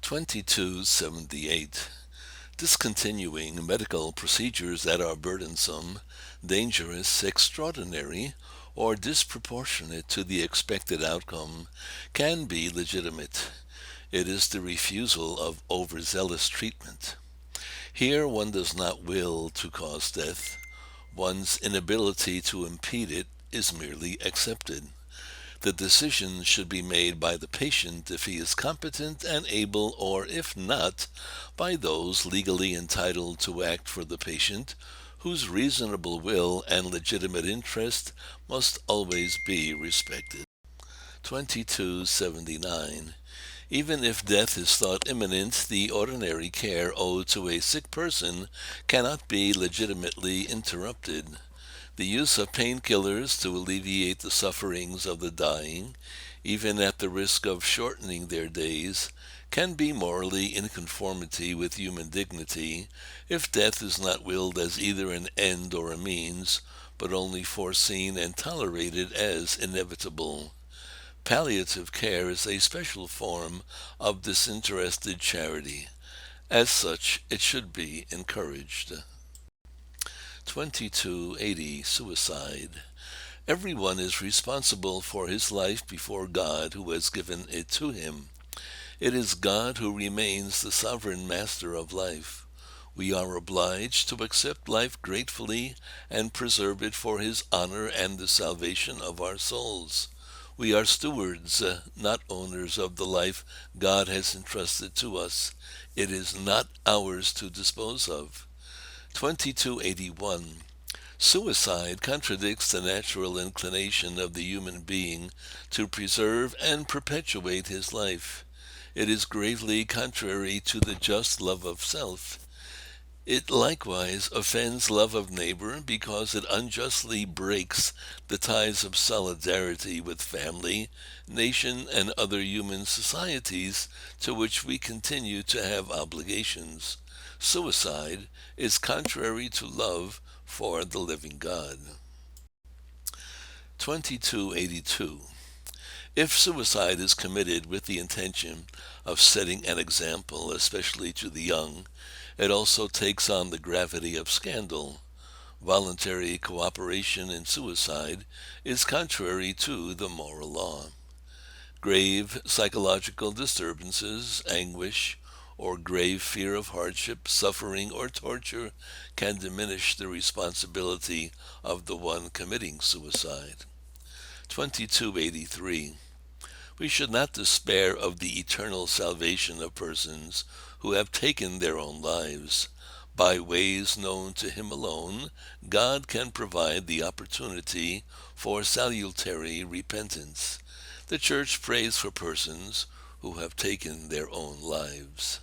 2278. Discontinuing medical procedures that are burdensome, dangerous, extraordinary, or disproportionate to the expected outcome can be legitimate. It is the refusal of overzealous treatment. Here one does not will to cause death. One's inability to impede it is merely accepted. The decision should be made by the patient if he is competent and able, or if not, by those legally entitled to act for the patient, whose reasonable will and legitimate interest must always be respected. 2279. Even if death is thought imminent, the ordinary care owed to a sick person cannot be legitimately interrupted. The use of painkillers to alleviate the sufferings of the dying, even at the risk of shortening their days, can be morally in conformity with human dignity if death is not willed as either an end or a means, but only foreseen and tolerated as inevitable. Palliative care is a special form of disinterested charity. As such, it should be encouraged. 2280. Suicide. Everyone is responsible for his life before God who has given it to him. It is God who remains the sovereign master of life. We are obliged to accept life gratefully and preserve it for his honor and the salvation of our souls. We are stewards, not owners of the life God has entrusted to us. It is not ours to dispose of. 2281. Suicide contradicts the natural inclination of the human being to preserve and perpetuate his life. It is gravely contrary to the just love of self. It likewise offends love of neighbor because it unjustly breaks the ties of solidarity with family, nation, and other human societies to which we continue to have obligations. Suicide is contrary to love for the living God. 2282. If suicide is committed with the intention of setting an example, especially to the young, it also takes on the gravity of scandal. Voluntary cooperation in suicide is contrary to the moral law. Grave psychological disturbances, anguish, or grave fear of hardship, suffering, or torture can diminish the responsibility of the one committing suicide. 2283. We should not despair of the eternal salvation of persons who have taken their own lives. By ways known to him alone, God can provide the opportunity for salutary repentance. The Church prays for persons who have taken their own lives.